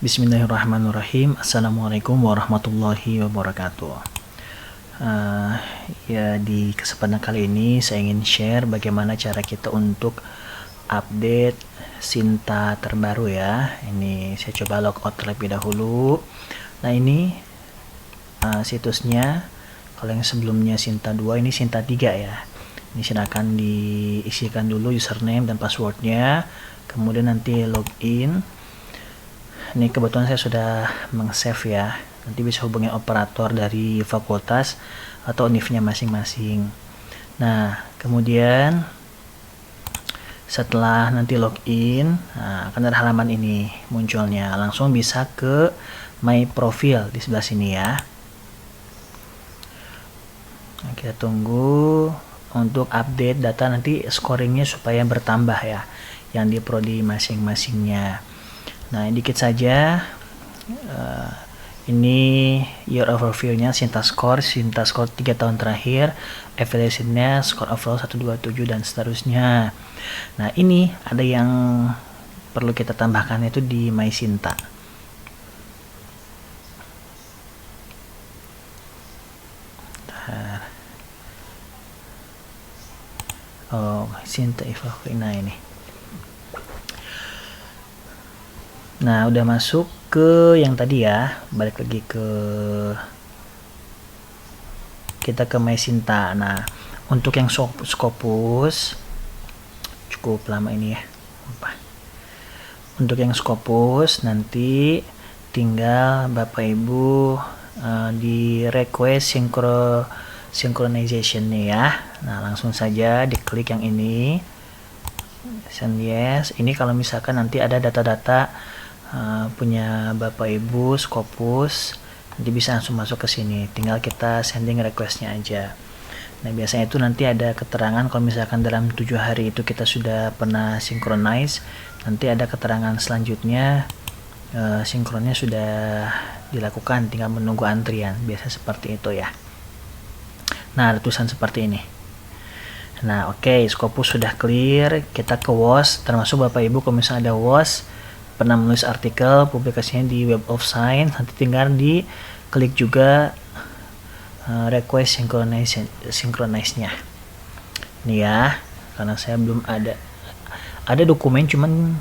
Bismillahirrahmanirrahim. Assalamualaikum warahmatullahi wabarakatuh. Di kesempatan kali ini saya ingin share bagaimana cara kita untuk update Sinta terbaru ya. Ini saya coba logout terlebih dahulu. Nah ini situsnya. Kalau yang sebelumnya Sinta 2, ini Sinta 3 ya. Ini silakan diisikan dulu username dan passwordnya, kemudian nanti login. Ini kebetulan saya sudah meng-save ya, nanti bisa hubungi operator dari fakultas atau univ-nya masing-masing. Nah kemudian setelah nanti login, akan ada halaman ini munculnya, langsung bisa ke my profile di sebelah sini ya. Nah, kita tunggu untuk update data nanti scoringnya supaya bertambah ya, yang di prodi masing-masingnya. Nah dikit saja, ini year overview-nya, Sinta Score 3 tahun terakhir, evaluation-nya, score overall 127 dan seterusnya. Nah ini ada yang perlu kita tambahkan, itu di My Sinta. Sinta evaluation, nah ini. Nah udah masuk ke yang tadi ya, balik lagi ke kita ke My Sinta. Nah untuk yang Scopus cukup lama ini ya. Untuk yang Scopus nanti tinggal Bapak Ibu di request synchronization nih ya. Nah langsung saja diklik yang ini, send yes. Ini kalau misalkan nanti ada data-data punya Bapak Ibu Scopus, nanti bisa langsung masuk ke sini, tinggal kita sending requestnya aja. Nah biasanya itu nanti ada keterangan kalau misalkan dalam 7 hari itu kita sudah pernah synchronize, nanti ada keterangan selanjutnya sinkronnya sudah dilakukan, tinggal menunggu antrian, biasa seperti itu ya. Nah ada tulisan seperti ini. Nah oke, Scopus sudah clear, kita ke WOS, termasuk Bapak Ibu kalau misalnya ada WOS pernah menulis artikel publikasinya di Web of Science, nanti tinggal di klik juga request synchronize-nya ini ya, karena saya belum ada dokumen cuman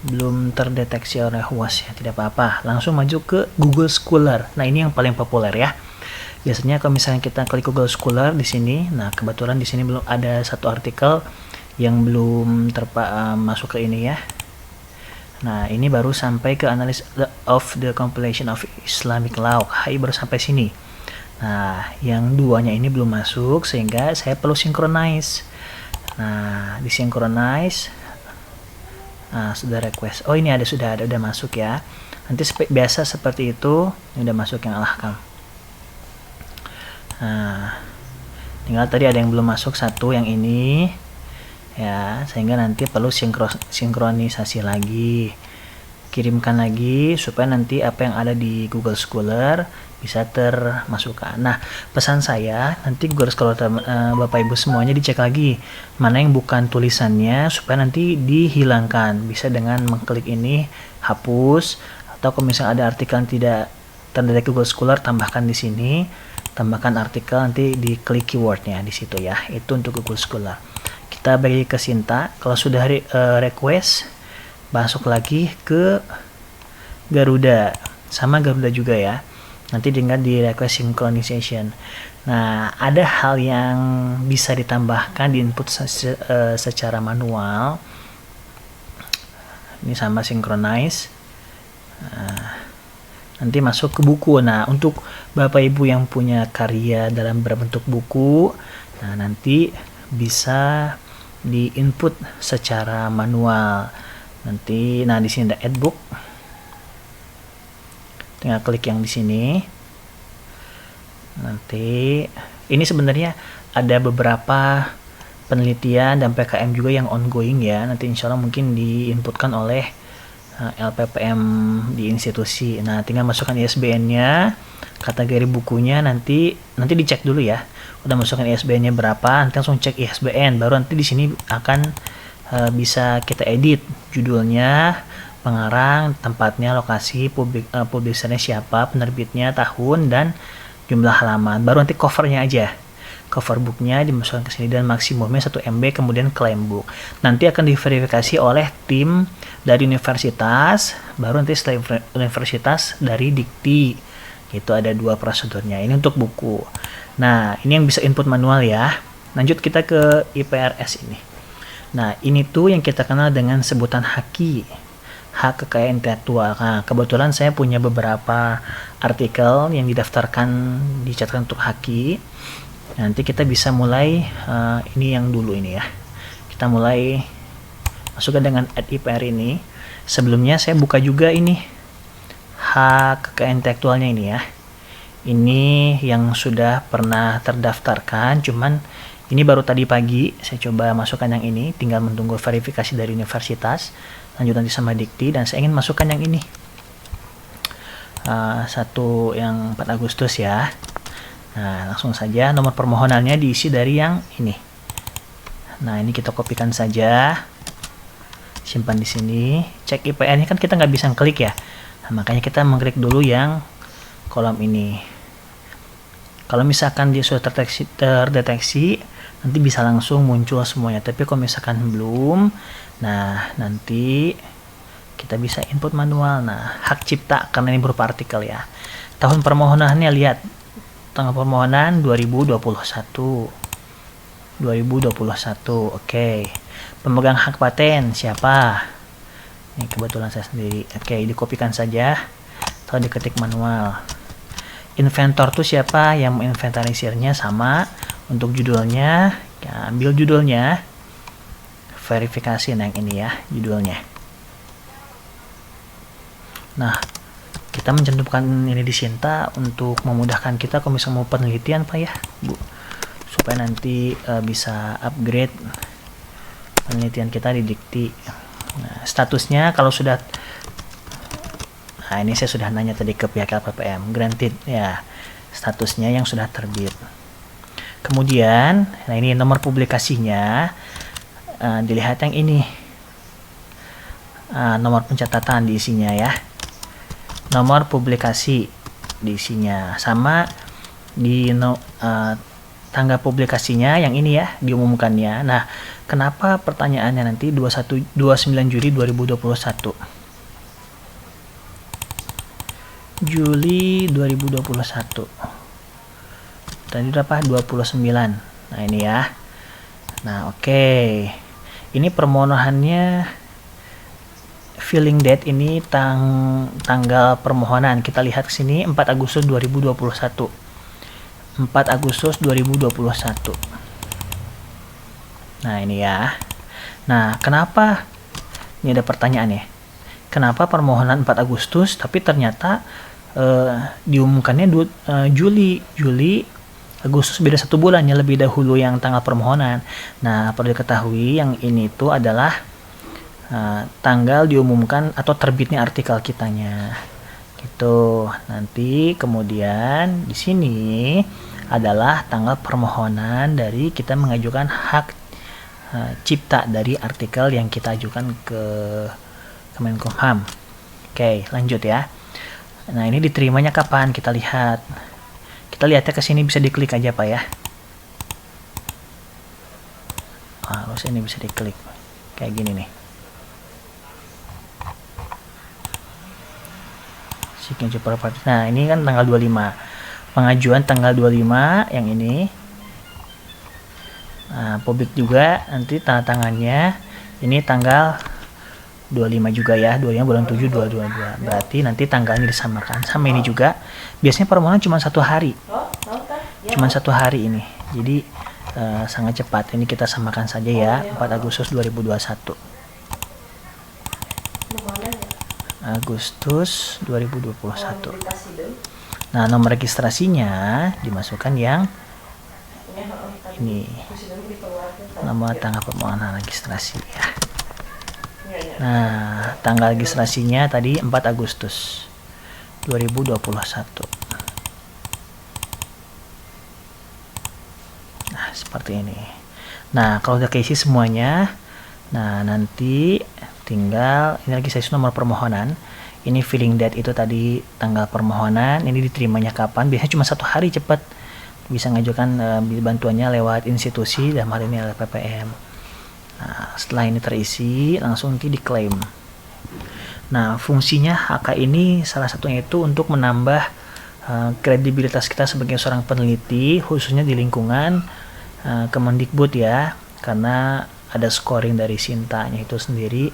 belum terdeteksi oleh WOS ya, tidak apa-apa, langsung maju ke Google Scholar. Nah ini yang paling populer ya. Biasanya kalau misalnya kita klik Google Scholar di sini, nah kebetulan di sini belum ada satu artikel yang belum masuk ke ini ya. Nah ini baru sampai ke analysis of the compilation of Islamic law, HI baru sampai sini. Nah yang duanya ini belum masuk sehingga saya perlu synchronize. Nah di synchronize, nah sudah request, oh ini sudah masuk ya. Nanti biasa seperti itu, ini udah masuk yang alhkam. Nah tinggal tadi ada yang belum masuk satu, yang ini ya, sehingga nanti perlu sinkronisasi lagi, kirimkan lagi supaya nanti apa yang ada di Google Scholar bisa termasukkan. Nah pesan saya, nanti Google Scholar Bapak Ibu semuanya dicek lagi mana yang bukan tulisannya supaya nanti dihilangkan, bisa dengan mengklik ini hapus, atau kalau misalnya ada artikel yang tidak terdetek Google Scholar, tambahkan di sini, tambahkan artikel, nanti diklik keywordnya di situ ya. Itu untuk Google Scholar. Kita bagi ke Sinta, kalau sudah request, masuk lagi ke Garuda, sama Garuda juga ya, nanti dengan di request synchronization. Nah ada hal yang bisa ditambahkan di input secara manual, ini sama synchronize. Nanti masuk ke buku. Nah untuk Bapak Ibu yang punya karya dalam berbentuk buku, nah nanti bisa di input secara manual nanti. Nah di sini ada add book, tinggal klik yang di sini. Nanti ini sebenarnya ada beberapa penelitian dan PKM juga yang ongoing ya, nanti insya Allah mungkin diinputkan oleh LPPM di institusi. Nah tinggal masukkan ISBN-nya, kategori bukunya, nanti dicek dulu ya, udah masukkan ISBN-nya berapa, nanti langsung cek ISBN, baru nanti di sini akan bisa kita edit judulnya, pengarang, tempatnya, lokasi, publishernya siapa, penerbitnya, tahun, dan jumlah halaman. Baru nanti covernya aja. Cover booknya dimasukkan ke sini dan maksimumnya 1 MB, kemudian claim book. Nanti akan diverifikasi oleh tim dari universitas, baru nanti setelah universitas dari dikti. Itu ada 2 prosedurnya. Ini untuk buku. Nah, ini yang bisa input manual ya. Lanjut kita ke IPRS ini. Nah, ini tuh yang kita kenal dengan sebutan HAKI. Hak kekayaan intelektual. Nah, kebetulan saya punya beberapa artikel yang dicatatkan untuk HAKI. Nanti kita bisa mulai ini yang dulu ini ya. Kita mulai masukkan dengan add IPR ini. Sebelumnya saya buka juga ini hak kekayaan intelektualnya ini ya. Ini yang sudah pernah terdaftarkan, cuman ini baru tadi pagi saya coba masukkan yang ini, tinggal menunggu verifikasi dari universitas. Lanjut nanti sama dikti, dan saya ingin masukkan yang ini. Satu yang 4 Agustus ya. Nah, langsung saja nomor permohonannya diisi dari yang ini. Nah, ini kita kopikan saja. Simpan di sini. Cek IPN-nya kan kita nggak bisa klik ya. Nah, makanya kita mengklik dulu yang kolom ini. Kalau misalkan dia sudah terdeteksi, nanti bisa langsung muncul semuanya. Tapi kalau misalkan belum, nah nanti kita bisa input manual. Nah, hak cipta karena ini berupa artikel ya. Tahun permohonannya lihat. Tanggal permohonan 2021. 2021. Oke. Pemegang hak paten siapa? Ini kebetulan saya sendiri. Oke, dikopikan saja atau diketik manual. Inventor tuh siapa? Yang menginventarisirnya sama. Untuk judulnya, ya, ambil judulnya. Verifikasi yang ini ya, judulnya. Nah, kita mencantumkan ini di Sinta untuk memudahkan kita kalau misalnya mau penelitian Pak ya Bu, supaya nanti bisa upgrade penelitian kita di dikti. Nah, statusnya kalau sudah, nah ini saya sudah nanya tadi ke pihak LPPM, granted ya, statusnya yang sudah terbit. Kemudian, nah ini nomor publikasinya, dilihat yang ini, nomor pencatatan diisinya ya. Nomor publikasi diisinya sama di tanggal publikasinya yang ini ya, diumumkannya. Nah, kenapa pertanyaannya nanti 29 Juli 2021. Juli 2021. Tadi berapa? 29. Nah, ini ya. Nah, oke. Ini permohonannya filing date ini tanggal permohonan. Kita lihat ke sini 4 Agustus 2021. 4 Agustus 2021. Nah, ini ya. Nah, kenapa? Ini ada pertanyaan ya. Kenapa permohonan 4 Agustus tapi ternyata diumumkannya Juli, Agustus beda 1 bulannya lebih dahulu yang tanggal permohonan. Nah, perlu diketahui yang ini itu adalah tanggal diumumkan atau terbitnya artikel kitanya. Gitu. Nanti kemudian di sini adalah tanggal permohonan dari kita mengajukan hak cipta dari artikel yang kita ajukan ke Kemenkumham. Oke, lanjut ya. Nah, ini diterimanya kapan? Kita lihat. Kita lihatnya ke sini, bisa diklik aja Pak ya. Harus ini bisa diklik. Kayak gini nih. Signature property. Nah, ini kan tanggal 25. Pengajuan tanggal 25 yang ini. Nah, publik juga nanti tanda tangannya ini tanggal 25 juga ya, 25 bulan 7 2022. Berarti nanti tanggalnya disamakan sama ini juga. Biasanya permohonan cuma 1 hari. Cuma 1 hari ini. Jadi sangat cepat. Ini kita samakan saja ya, 4 Agustus 2021. Agustus 2021. Nah, nomor registrasinya dimasukkan yang ini. Nomor tanggal permohonan registrasi ya. Nah, tanggal registrasinya tadi 4 Agustus 2021. Nah, seperti ini. Nah, kalau udah keisi semuanya, nah nanti tinggal ini lagi saya nomor permohonan. Ini filing date itu tadi tanggal permohonan, ini diterimanya kapan, biasanya cuma 1 hari cepat. Bisa ngajukan bantuannya lewat institusi, dan hal ini LPPM. Nah, setelah ini terisi, langsung nanti diklaim. Nah, fungsinya HK ini salah satunya itu untuk menambah kredibilitas kita sebagai seorang peneliti, khususnya di lingkungan Kemendikbud ya, karena ada scoring dari Sintanya itu sendiri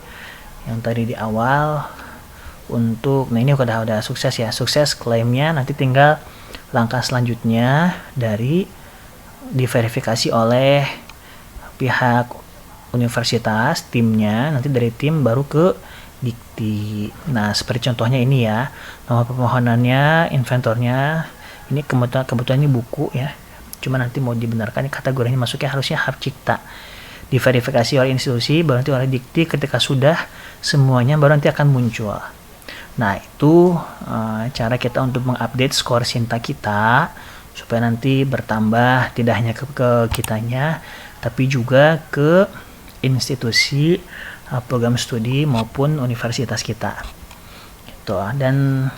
yang tadi di awal. Untuk, nah ini udah sukses ya, sukses klaimnya. Nanti tinggal langkah selanjutnya dari diverifikasi oleh pihak universitas, timnya, nanti dari tim baru ke Dikti. Nah, seperti contohnya ini ya, nomor permohonannya, inventornya, ini kebetulan ini buku ya, cuma nanti mau dibenarkan kategorinya masuknya harusnya hak cipta. Diverifikasi oleh institusi, baru nanti oleh Dikti. Ketika sudah semuanya, baru nanti akan muncul. Nah, itu cara kita untuk mengupdate skor Sinta kita supaya nanti bertambah, tidak hanya ke kitanya, tapi juga ke institusi program studi maupun universitas kita. Gitu. Dan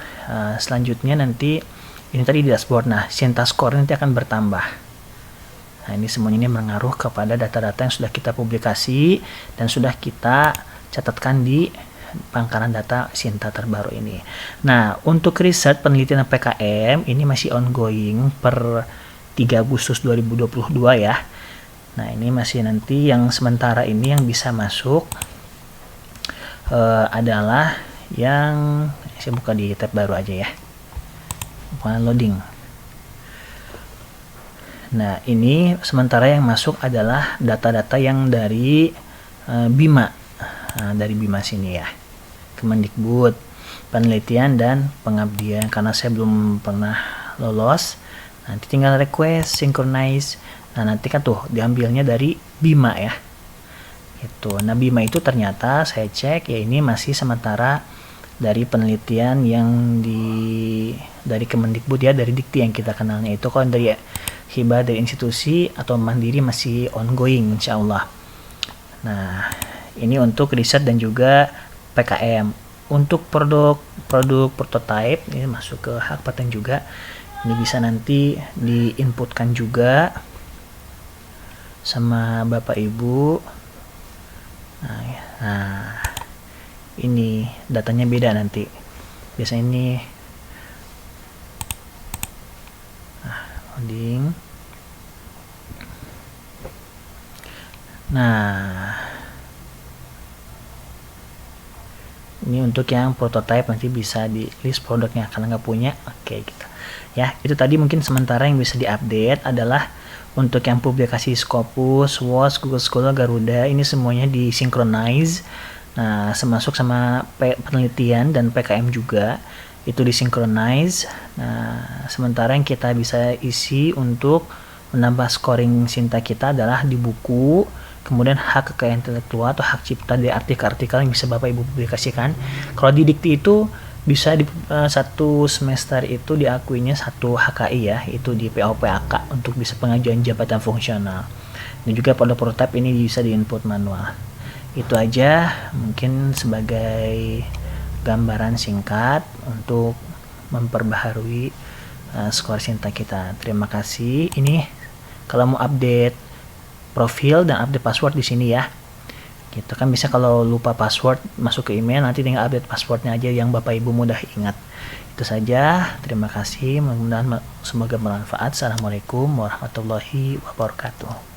selanjutnya nanti ini tadi di dashboard. Nah, Sinta skor nanti akan bertambah. Nah, ini semuanya ini mengaruh kepada data-data yang sudah kita publikasi dan sudah kita catatkan di pangkalan data Sinta terbaru ini. Nah, untuk riset penelitian PKM ini masih ongoing per 3 Agustus 2022 ya. Nah, ini masih nanti yang sementara ini yang bisa masuk adalah yang saya buka di tab baru aja ya. Bukan loading. Nah, ini sementara yang masuk adalah data-data yang dari BIMA. Nah, dari BIMA sini ya. Kemendikbud, penelitian dan pengabdian. Karena saya belum pernah lolos, nanti tinggal request, synchronize. Nah, nanti kan tuh diambilnya dari BIMA ya. Itu. Nah, BIMA itu ternyata saya cek ya, ini masih sementara dari penelitian yang dari Kemendikbud ya, dari Dikti yang kita kenalnya itu. Kalau dari hibah dari institusi atau mandiri masih ongoing insya Allah. Nah, ini untuk riset dan juga PKM. Untuk produk prototype ini masuk ke hak paten juga. Ini bisa nanti diinputkan juga sama Bapak Ibu. Nah, ini datanya beda nanti. Biasanya ini loading. Nah, ini untuk yang prototype nanti bisa di list produknya karena nggak punya. Oke, gitu ya. Itu tadi mungkin sementara yang bisa diupdate adalah untuk yang publikasi Scopus, WOS, Google Scholar, Garuda, ini semuanya disinkronize. Nah, termasuk sama penelitian dan PKM juga itu disinkronize. Nah, sementara yang kita bisa isi untuk menambah scoring Sinta kita adalah di buku, kemudian hak kekayaan intelektual atau hak cipta dari artikel-artikel yang bisa Bapak Ibu publikasikan. Kalau di Dikti itu bisa di satu semester itu diakuinya 1 HKI ya, itu di POPAK untuk bisa pengajuan jabatan fungsional. Dan juga pada prototype ini bisa diinput manual. Itu aja mungkin sebagai gambaran singkat untuk memperbaharui skor Sinta kita. Terima kasih. Ini kalau mau update profil dan update password di sini ya. Gitu kan, bisa kalau lupa password masuk ke email, nanti tinggal update passwordnya aja yang Bapak Ibu mudah ingat. Itu saja. Terima kasih. Mudah-mudahan semoga bermanfaat. Assalamualaikum warahmatullahi wabarakatuh.